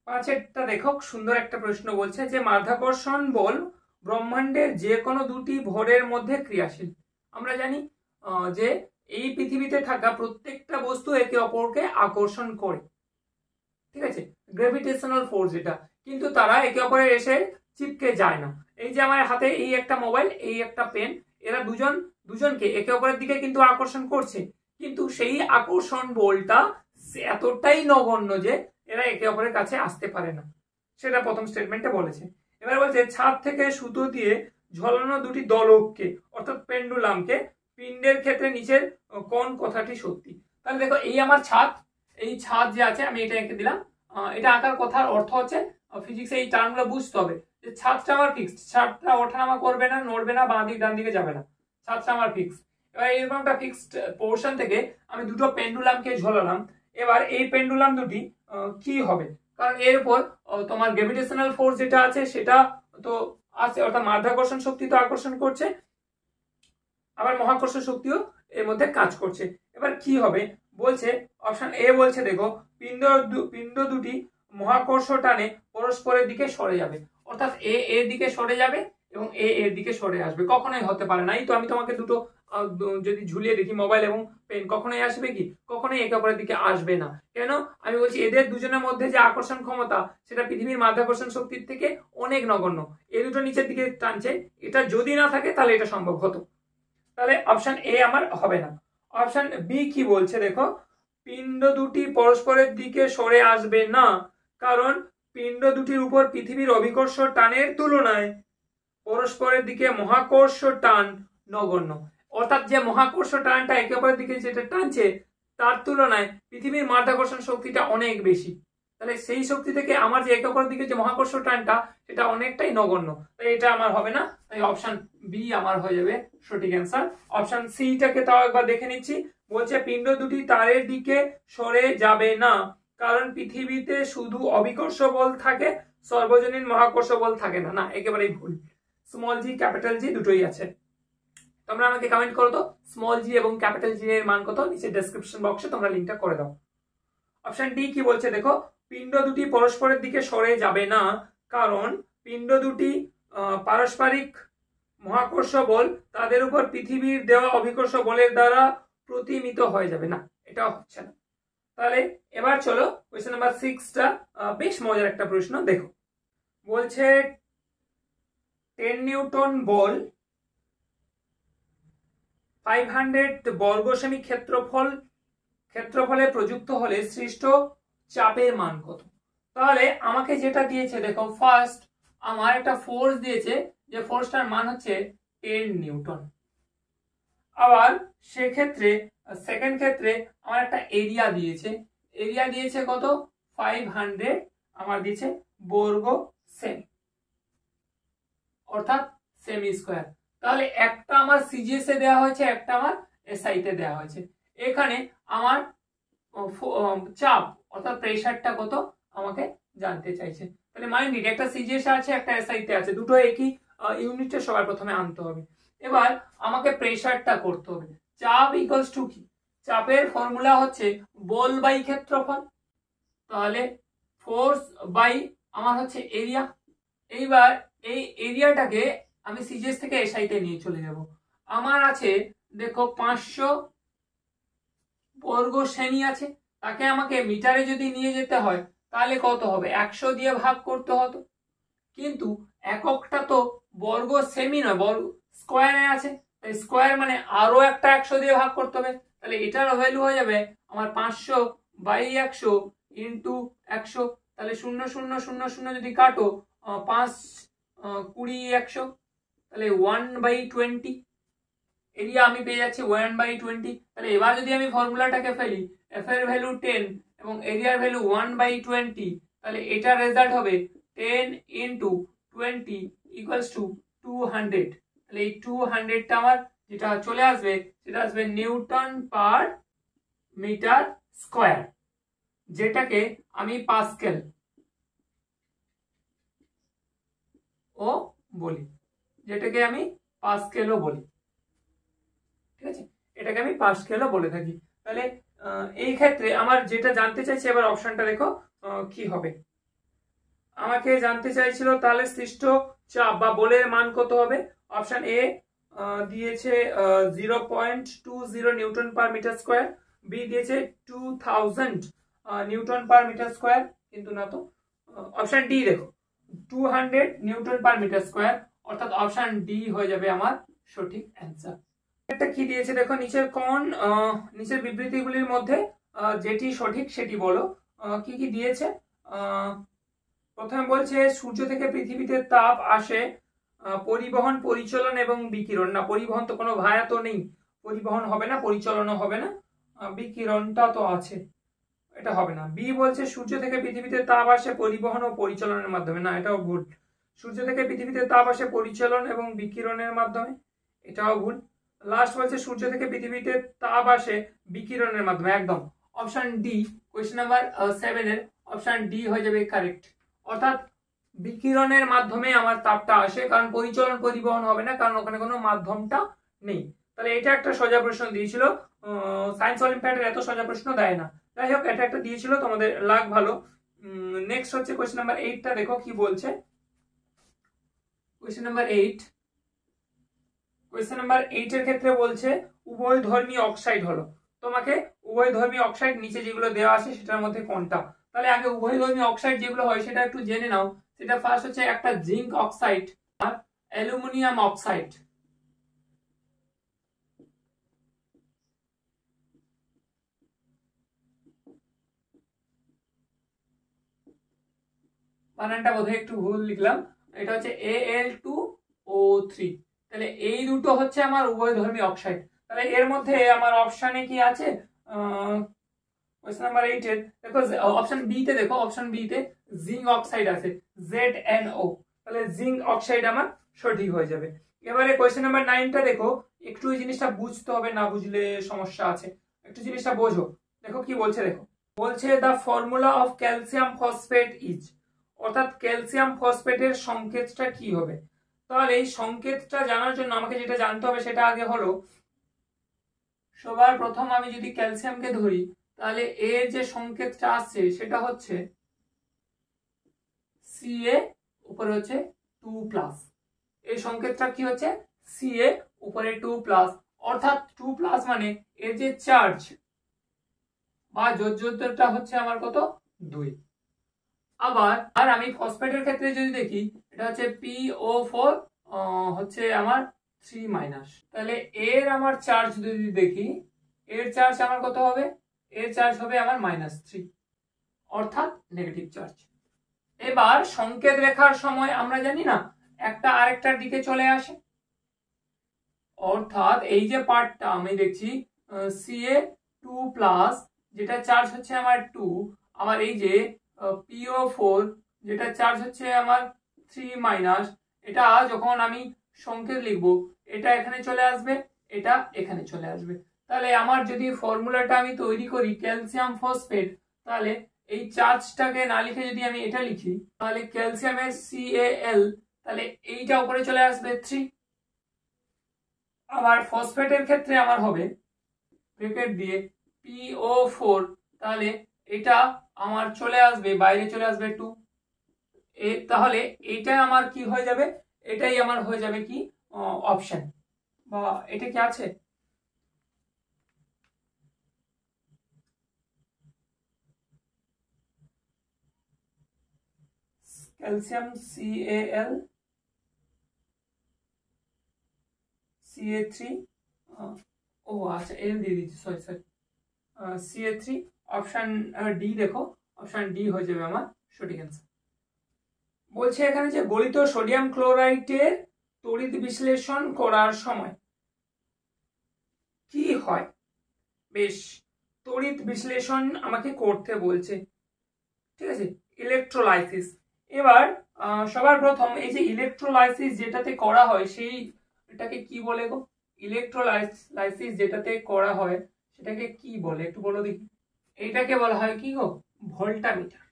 5-এরটা দেখো, সুন্দর একটা প্রশ্ন বলছে যে মাধ্যাকর্ষণ বল ব্রহ্মাণ্ডের যে কোনো দুটি ভরের মধ্যে ক্রিয়াশীল। আমরা জানি যে এই পৃথিবীতে থাকা প্রত্যেকটা বস্তু একে অপরকে আকর্ষণ করে, ঠিক আছে, গ্র্যাভিটেশনাল ফোর্স এটা, কিন্তু তারা একে অপরের এসে চিপকে যায় না। এই যে আমার হাতে এই একটা মোবাইল, এই একটা পেন, এরা দুজনকে একে অপরের দিকে কিন্তু আকর্ষণ করছে, কিন্তু সেই আকর্ষণ বলটা এতটাই নগণ্য যে এরা একে অপরের কাছে আসতে পারে না, সেটা প্রথম স্টেটমেন্টে বলেছে। এবার বলছে ছাদ থেকে সুতো দিয়ে ঝোলানো দুটি দোলককে অর্থাৎ পেন্ডুলামকে পিণ্ডের ক্ষেত্রে নিচের কোন কথাটি সত্যি। তাহলে দেখো, এই আমার ছাদ, এই ছাদ যে আছে আমি এটা এঁকে দিলাম। এটা আঁকার কথার অর্থ হচ্ছে ফিজিক্সে এই টার্মগুলো বুঝতে হবে যে ছাদটা আমার ফিক্সড, ছাদটা ওঠানামা করবে না, নড়বে না, বাঁ দিক ডান দিকে যাবে না, ছাদটা আমার ফিক্সড। এবার এরকম একটা ফিক্সড পোর্শন থেকে আমি দুটো পেন্ডুলামকে ঝোলালাম। এবার এই পেন্ডুলাম দুটি কি হবে, কারণ এর উপর তোমার গ্র্যাভিটেশনাল ফোর্স যেটা আছে সেটা তো আছে, অর্থাৎ মাধ্যাকর্ষণ শক্তি তো আকর্ষণ করছে, আবার মহাকর্ষ শক্তিও এর মধ্যে কাজ করছে। এবার কি হবে বলছে, অপশন এ বলছে দেখো, পিণ্ড দুটি মহাকর্ষ টানে পরস্পরের দিকে সরে যাবে, অর্থাৎ এ এর দিকে সরে যাবে এবং এ এর দিকে সরে আসবে। কখনোই হতে পারে না। এই তো আমি তোমাকে দুটো যদি ঝুলিয়ে দেখি মোবাইল এবং পেন, কখনোই আসবে কি, কখনোই একে অপরের দিকে আসবে না। কেন? আমি বলছি এদের দুজনের মধ্যে যে আকর্ষণ ক্ষমতা সেটা পৃথিবীর মাধ্যাকর্ষণ শক্তির থেকে অনেক নগণ্য। এ দুটো নিচের দিকে টানছে, এটা যদি না থাকে তাহলে এটা সম্ভব হতো। তাহলে অপশন এ আমার হবে না। অপশন বি কি বলছে দেখো, পিণ্ড দুটি পরস্পরের দিকে সরে আসবে না, কারণ পিণ্ড দুটির উপর পৃথিবীর অভিকর্ষ টানের তুলনায় পরস্পরের দিকে মহাকর্ষ টান নগণ্য। অর্থাৎ যে মহাকর্ষ টানটা একে অপরের দিকে যেটা টানছে তার তুলনায় পৃথিবীর মাধ্যাকর্ষণ শক্তিটা অনেক বেশি। তাহলে সেই শক্তি থেকে আমার যে একে অপরের দিকে যে মহাকর্ষ টানটা সেটা অনেকটাই নগণ্য, তাই এটা আমার হবে না। তাই অপশন বি আমার হয়ে যাবে সঠিক অ্যান্সার। অপশন সিটাকে তাও একবার দেখে নিচ্ছি। বলছে পিণ্ড দুটি তারের দিকে সরে যাবে না, কারণ পৃথিবীতে শুধু অভিকর্ষ বল থাকে, সর্বজনীন মহাকর্ষ বল থাকে না। না, একেবারেই ভুল। স্মল জি ক্যাপিটাল জি দুটোই আছে। তোমরা আমাকে কমেন্ট করো তো স্মল জি এবং ক্যাপিটাল জি এর মান কত, নিচে ডেসক্রিপশন বক্সে তোমরা লিংকটা করে দাও। অপশন ডি কি বলছে দেখো, পিণ্ড দুটি পরস্পরের দিকে সরে যাবে না, কারণ পিণ্ড দুটি পারস্পরিক মহাকর্ষ বল তাদের উপর পৃথিবীর দেওয়া অভিকর্ষ বলের দ্বারা প্রতিমিত হয়ে যাবে। না, এটা হচ্ছে না। তাহলে এবার চলো কোয়েশ্চেন নাম্বার 6টা, বেশ মজার একটা প্রশ্ন দেখো। বলছে 10 নিউটন বল 500 বর্গ সেমি ক্ষেত্রফলে প্রযুক্ত হলে সৃষ্ট চাপের মান কত। তাহলে আমাকে যেটা দিয়েছে দেখো, ফার্স্ট আমার একটা ফোর্স দিয়েছে, যে ফোর্সটার মান হচ্ছে 10 নিউটন। আবার সেক্ষেত্রে সেকেন্ড ক্ষেত্রে আমার একটা এরিয়া দিয়েছে কত, 500 আমার দিয়েছে বর্গ সেমি, অর্থাৎ সেমি স্কোয়ার। তাহলে একটা আমার সিজিএস এ দেওয়া হয়েছে, একটা আমার এসআই তে দেওয়া হয়েছে। এখানে আমার চাপ অর্থাৎ প্রেসারটা কত আমাকে জানতে চাইছে। তাহলে মাইন্ড ইট, একটা সিজিএস আছে একটা এসআই তে আছে, দুটো একই ইউনিটে সবার প্রথমে আনতে হবে। এবার আমাকে প্রেসারটা করতে হবে। চাপ ইকুয়ালস টু কি, চাপের ফর্মুলা হচ্ছে বল বাই ক্ষেত্রফল, তাহলে ফোর্স বাই আমার হচ্ছে এরিয়া। এইবার এই এরিয়াটাকে আমি সিজিএস থেকে এসআই তে নিয়ে চলে যাব। আমার আছে দেখো 500 বর্গ সেমি আছে, তাকে আমাকে মিটারে যদি নিয়ে যেতে হয় তাহলে কত হবে, 100 দিয়ে ভাগ করতে হতো, কিন্তু এককটা তো বর্গ সেমি নয়, বর্গ স্কোয়ারে আছে, তাই স্কোয়ার মানে আরো একটা 100 দিয়ে ভাগ করতে হবে। তাহলে এটার ভ্যালু হয়ে যাবে আমার 500 বাই 100 ইন্টু 100। তাহলে 0 0 0 0 যদি কাটো 5 20 100, তাহলে 1/20 এরিয়া আমি পেয়ে যাচ্ছি 1/20। তাহলে এবার যদি আমি ফর্মুলাটাকে ফেলি, এফ এর ভ্যালু 10 এবং এরিয়ার ভ্যালু 1/20, তাহলে এটার রেজাল্ট হবে 10 ইন্টু 20 ইকুয়ালস টু 200। তাহলে এই 200টা আমার যেটা চলে আসবে সেটা আসবে নিউটন পার মিটার স্কোয়ার, যেটাকে আমি পাস্কেল ও বলি, যেটাকে আমি পাস্কেলও বলি, ঠিক আছে, এটাকে আমি পাস্কেলও বলে থাকি। তাহলে এই ক্ষেত্রে আমার যেটা জানতে চাইছি, এবার অপশনটা দেখো কি হবে। আমাকে জানতে চাইছিল তাহলে সৃষ্ট চাপ বা বলের মান কত হবে। অপশন এ দিয়েছে 0.20 newton per metre square, B দিয়েছে 2000 নিউটন পার মিটার স্কোয়ার, কিন্তু না তো। অপশন ডি দেখো 200 নিউটন পার মিটার স্কোয়ার, অর্থাৎ অপশন ডি হয়ে যাবে আমার সঠিক অ্যান্সার। এটা কি দিয়েছে দেখো, নিচের কোন নিচের বিবৃতিগুলির মধ্যে যেটি সঠিক সেটি বলো। কি কি দিয়েছে, প্রথমে বলছে সূর্য থেকে পৃথিবীতে তাপ আসে পরিবহন, পরিচালন এবং বিকিরণ। না, পরিবহন তো কোনো ভায়া তো নেই, পরিবহন হবে না, পরিচালনও হবে না, বিকিরণটা তো আছে, এটা হবে না। বি বলছে সূর্য থেকে পৃথিবীতে তাপ আসে পরিবহন ও পরিচালনের মাধ্যমে। না, এটাও ভুল। সূর্য থেকে পৃথিবীতে তাপ আসে পরিচালন এবং বিকিরণের মাধ্যমে, এটাও ভুল। লাস্ট বলছে সূর্য থেকে পৃথিবীতে তাপ আসে বিকিরণের মাধ্যমে, একদম অপশন ডি, কোয়েশ্চেন নাম্বার 7 এর অপশন ডি হয়ে যাবে কারেক্ট। অর্থাৎ বিকিরণের মাধ্যমে আমার তাপটা আসে, কারণ পরিচালন পরিবহন হবে না, কারণ ওখানে কোনো মাধ্যমটা নেই। তাহলে এটা একটা সোজা প্রশ্ন দিয়েছিল, সায়েন্স অলিম্পিয়াডের এত সোজা প্রশ্ন দেয় না। যাই হোক, এটা একটা দিয়েছিল, তোমাদের লাগ ভালো। নেক্সট হচ্ছে কোয়েশ্চেন নাম্বার 8টা দেখো কি বলছে। কোয়েশ্চেন নাম্বার 8, কোয়েশ্চেন নাম্বার 8 এর ক্ষেত্রে বলছে উভয় ধর্মী অক্সাইড হলো। তোমাকে উভয় ধর্মী অক্সাইড নিচে যেগুলো দেওয়া আছে সেটার মধ্যে কোনটা। তাহলে আগে উভয় ধর্মী অক্সাইড যেগুলো হয় সেটা একটু জেনে নাও। সেটা ফার্স্ট হচ্ছে একটা জিঙ্ক অক্সাইড আর অ্যালুমিনিয়াম অক্সাইড। বানানটা বোধহয় একটু ভুল লিখলাম, এটা হচ্ছে Al2O3। তাহলে এই দুটো হচ্ছে আমার উভয় ধর্মী অক্সাইড। তাহলে এর মধ্যে আমার অপশানে কি আছে, কোয়েশ্চেন নাম্বার 8 এর দেখো অপশন বি তে, দেখো অপশন বি তে জিঙ্ক অক্সাইড আছে ZnO। তাহলে জিঙ্ক অক্সাইড আমার সঠিক হয়ে যাবে। এবারে কোয়েশ্চেন নাম্বার 9টা দেখো, একটু এই জিনিসটা বুঝতে হবে, না বুঝলে সমস্যা আছে, একটু জিনিসটা বোঝো। দেখো কি বলছে, দেখো বলছে the formula of calcium phosphate is, অর্থাৎ ক্যালসিয়াম ফসফেটের সংকেতটা কি হবে। তাহলে এই সংকেতটা জানার জন্য আমাকে যেটা জানতে হবে সেটা আগে হলো, সবার প্রথম আমি যদি ক্যালসিয়ামকে ধরি, তাহলে এর যে সংকেতটা আসছে সেটা হচ্ছে Ca, উপরে হচ্ছে 2+। এই সংকেতটা কি হচ্ছে Ca উপরে 2+, অর্থাৎ 2+ মানে এর যে চার্জ বা যোজ্যতা হচ্ছে আমার কত, 2। আবার আর আমি ফসফেটের ক্ষেত্রে যদি দেখি, এটা হচ্ছে PO4 হচ্ছে আমার 3-। তাহলে এর আমার চার্জ যদি দেখি, এর চার্জ আমার কত হবে, এর চার্জ হবে আমার -3, অর্থাৎ নেগেটিভ চার্জ। এবার সংকেত লেখার সময় আমরা জানি না একটা আরেকটার দিকে চলে আসে, অর্থাৎ এই যে পার্টটা আমি দেখছি Ca2+, যেটা চার্জ হচ্ছে আমার 2, আমার এই যে PO4 যেটা চার্জ হচ্ছে আমার 3-, এটা যখন আমি সংকেত লিখবো এটা এখানে চলে আসবে, এটা এখানে চলে আসবে। তাহলে আমার যদি ফর্মুলাটা আমি তৈরি করি ক্যালসিয়াম ফসফেট, তাহলে এই চার্জটাকে না লিখে যদি আমি এটা লিখি, তাহলে ক্যালসিয়ামের Cal, তাহলে এইটা উপরে চলে আসবে 3। আবার ফসফেটের ক্ষেত্রে আমার হবে ব্র্যাকেট দিয়ে PO4, তাহলে এটা আমার চলে আসবে, বাইরে চলে আসবে 2। তাহলে এটা আমার কি হয়ে যাবে, এটাই আমার হয়ে যাবে কি অপশন, বা এটা কি আছে, ক্যালসিয়াম Cal Ca3, ও আচ্ছা এল দিয়ে দিচ্ছি, সরি Ca3, অপশন ডি দেখো, অপশন ডি হয়ে যাবে আমার সঠিক অ্যান্সার। বলছে এখানে যে গলিত সোডিয়াম ক্লোরাইডের তড়িৎ বিশ্লেষণ করার সময় কি হয়। বেশ, তড়িৎ বিশ্লেষণ আমাকে করতে বলছে, ঠিক আছে, ইলেকট্রোলাইসিস। এবার সবার প্রথম এই যে ইলেকট্রোলাইসিস যেটাতে করা হয় সেই এটাকে কি বলে গো, ইলেকট্রোলাইসিস যেটাতে করা হয় সেটাকে কি বলে একটু বলো দেখি। এইটাকে বলা হয় কি গো, ভোল্টামিটার।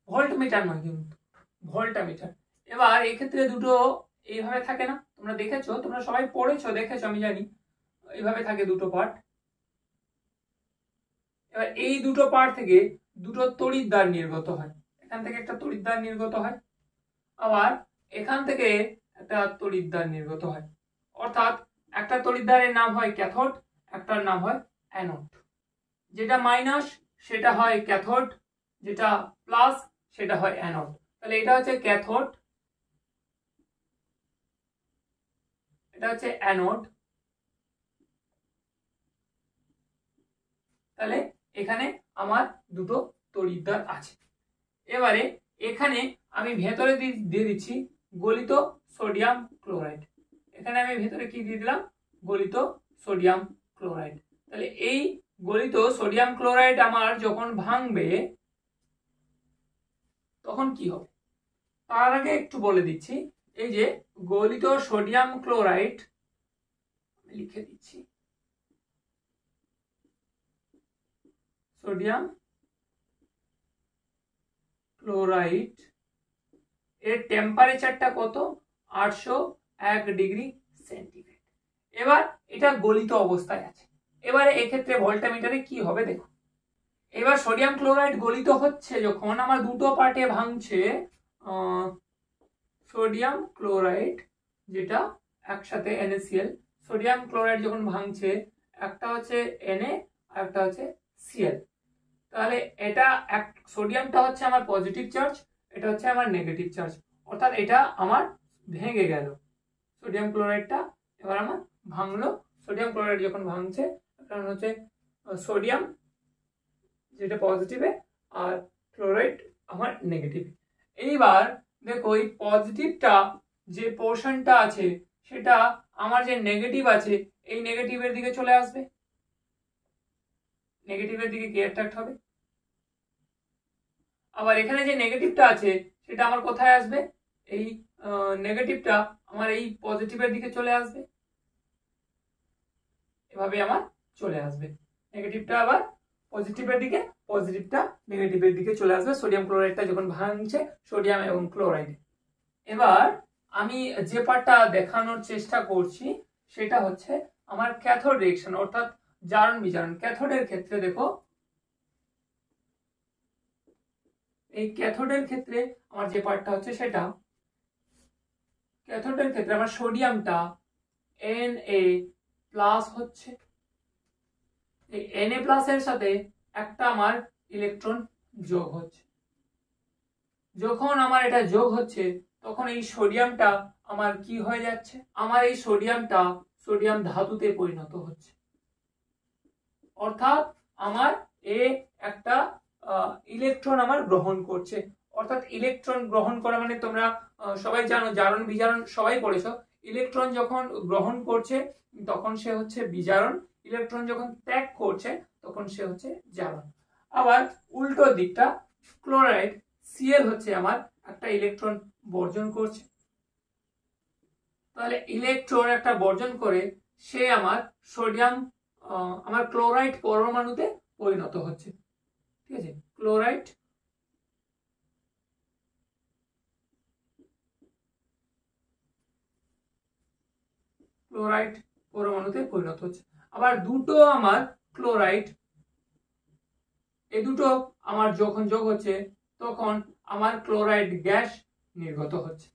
ভোল্টমিটার নয় কিন্তু, ভোল্টামিটার। এবার এক্ষেত্রে দুটো এইভাবে থাকে না, তোমরা দেখেছো, তোমরা সবাই পড়েছো দেখেছো আমি জানি, এইভাবে থাকে দুটো পার্ট। এবার এই দুটো পার্ট থেকে দুটো তড়িৎদ্বার নির্গত হয়, এখান থেকে একটা তড়িৎদ্বার নির্গত হয়, আবার এখান থেকে একটা তড়িৎদ্বার নির্গত হয়। অর্থাৎ একটা তড়িৎদ্বারের নাম হয় ক্যাথোড, একটার নাম হয় অ্যানোড। যেটা মাইনাস সেটা হয় ক্যাথোড, যেটা প্লাস সেটা হয় অ্যানোড। তাহলে এটা হচ্ছে ক্যাথোড, এটা হচ্ছে অ্যানোড। তাহলে এখানে আমার দুটো তড়িৎদ্বার আছে। এবারে এখানে আমি ভেতরে দিয়ে দিচ্ছি গলিত সোডিয়াম ক্লোরাইড। এখানে আমি ভেতরে কি দিয়ে দিলাম? গলিত সোডিয়াম ক্লোরাইড। তাহলে এই গলিত সোডিয়াম ক্লোরাইড আমার যখন ভাঙবে তখন কি হবে তার আগে একটু বলে দিচ্ছি। এই যে গলিত সোডিয়াম ক্লোরাইড লিখে দিচ্ছি, সোডিয়াম ক্লোরাইড এর টেম্পারেচারটা কত? 801 ডিগ্রি সেন্টিগ্রেড। এবার এটা গলিত অবস্থায় আছে। এবারে এক্ষেত্রে ভোল্টামিটারে কি হবে দেখো। এবার সোডিয়াম ক্লোরাইড গলিত হচ্ছে যখন আমার দুটো পার্টে ভাঙছে, সোডিয়াম ক্লোরাইড যেটা একসাথে NaCl, সোডিয়াম ক্লোরাইড যখন ভাঙছে একটা হচ্ছে Na আর একটা হচ্ছে Cl। তাহলে এটা সোডিয়ামটা হচ্ছে আমার পজিটিভ চার্জ, এটা হচ্ছে আমার নেগেটিভ চার্জ, অর্থাৎ এটা আমার ভেঙে গেল সোডিয়াম ক্লোরাইডটা। এবার আমার ভাঙলো, সোডিয়াম ক্লোরাইড যখন ভাঙছে কারণ হচ্ছে সোডিয়াম যেটা পজিটিভে আর ক্লোরাইড আমার নেগেটিভে। এইবার দেখো এই পজিটিভটা যে পোর্শনটা আছে সেটা আমার যে নেগেটিভ আছে এই নেগেটিভের দিকে চলে আসবে, নেগেটিভের দিকে কি অ্যাট্রাক্ট হবে। আবার এখানে যে নেগেটিভটা আছে সেটা আমার কোথায় আসবে? এই নেগেটিভটা আমার এই পজিটিভের দিকে চলে আসবে, এভাবে আমার চলে আসবে। নেগেটিভটা আবার পজিটিভের দিকে, পজিটিভটা নেগেটিভের দিকে চলে আসবে সোডিয়াম ক্লোরাইডটা যখন ভাঙছে সোডিয়াম এবং ক্লোরাইড। এবার আমি যে পার্টটা দেখানোর চেষ্টা করছি সেটা হচ্ছে আমার ক্যাথোড রিঅ্যাকশন, অর্থাৎ জারণ বিজারণ। ক্যাথোডের ক্ষেত্রে দেখো, এই ক্যাথোডের ক্ষেত্রে আমার যে পার্টটা হচ্ছে সেটা, ক্যাথোডের ক্ষেত্রে আমার সোডিয়ামটা Na+ হচ্ছে, এই Na+ এর সাথে একটা আমার ইলেকট্রন যোগ হচ্ছে। যখন আমার এটা যোগ হচ্ছে তখন এই সোডিয়ামটা আমার কি হয়ে যাচ্ছে? আমার এই সোডিয়ামটা সোডিয়াম ধাতুতে পরিণত হচ্ছে। অর্থাৎ আমার একটা ইলেকট্রন আমার গ্রহণ করছে। অর্থাৎ ইলেকট্রন গ্রহণ করা মানে তোমরা সবাই জানো, জারণ বিজারণ সবাই পড়েছো। ইলেকট্রন যখন গ্রহণ করছে তখন সে হচ্ছে বিজারণ, ইলেকট্রন যখন ত্যাগ করছে তখন সে হচ্ছে জারণ। আবার উল্টো দিকটা, ক্লোরাইড Cl হচ্ছে আমার একটা ইলেকট্রন বর্জন করছে। তাহলে ইলেকট্রন একটা বর্জন করে সে আমার সোডিয়াম আমার ক্লোরাইড পরমাণুতে পরিণত হচ্ছে। ঠিক আছে, ক্লোরাইড পরমাণুতে পরিণত হচ্ছে। আবার দুটো আমার ক্লোরাইড, এই দুটো আমার যখন যোগ হচ্ছে তখন আমার ক্লোরাইড গ্যাস নির্গত হচ্ছে।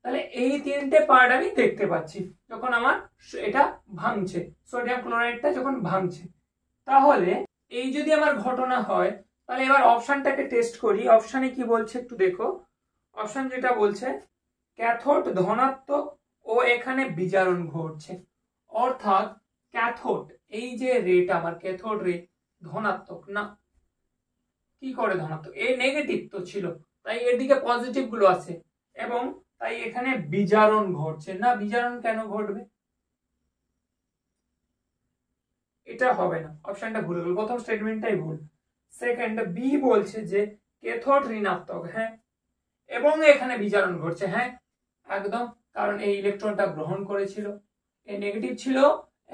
তাহলে এই তিনটে পার্ট আমি দেখতে পাচ্ছি যখন আমার এটা ভাঙছে, সোডিয়াম ক্লোরাইডটা যখন ভাঙছে। তাহলে এই যদি আমার ঘটনা হয় তাহলে এবার অপশনটাকে টেস্ট করি। অপশনে কি বলছে একটু দেখো। অপশন যেটা বলছে ক্যাথোড ধনাত্মক ও এখানে বিজারণ ঘটছে, অর্থাৎ ক্যাথোড এই যে রেট আমার ক্যাথোড রে ধনাত্মক না, কি করে ধনাত্মক? এ নেগেটিভ তো ছিল তাই এর দিকে পজিটিভ গুলো আছে এবং তাই এখানে বিজারণ ঘটছে না। বিজারণ কেন ঘটবে? এটা হবে না, অপশনটা ভুল হলো, প্রথম স্টেটমেন্টটাই ভুল। সেকেন্ড বি বলছে যে ক্যাথোড ঋণাত্মক, হ্যাঁ, এবং এখানে বিজারণ ঘটছে, হ্যাঁ একদম, কারণ এই ইলেকট্রনটা গ্রহণ করেছিল, এই নেগেটিভ ছিল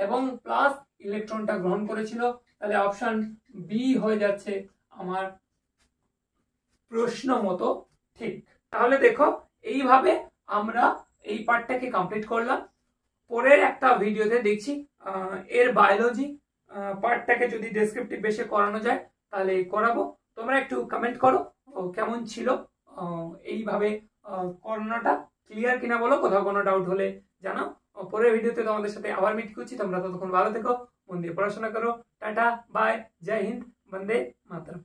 এবং প্লাস ইলেকট্রনটা গ্রহণ করেছিল। তাহলে অপশন বি হয়ে যাচ্ছে আমার প্রশ্ন মতো ঠিক। তাহলে দেখো এইভাবে আমরা এই পার্টটাকে কমপ্লিট করলাম। পরের একটা ভিডিওতে দেখছি এর বায়োলজি পার্টটাকে যদি ডেসক্রিপটিভ বেসে করানো যায় তাহলে করাবো। তোমরা একটু কমেন্ট করো কেমন ছিল এইভাবে করানোটা, ক্লিয়ার কিনা বলো, কোথাও কোনো ডাউট হলে জানাও। পরের ভিডিওতে তোমাদের সাথে আবার মিট করছি। তোমরা ততক্ষণ ভালো থেকো, মন দিয়ে পড়াশোনা করো। টাটা, বাই, জয় হিন্দ, বন্দে মাতরম।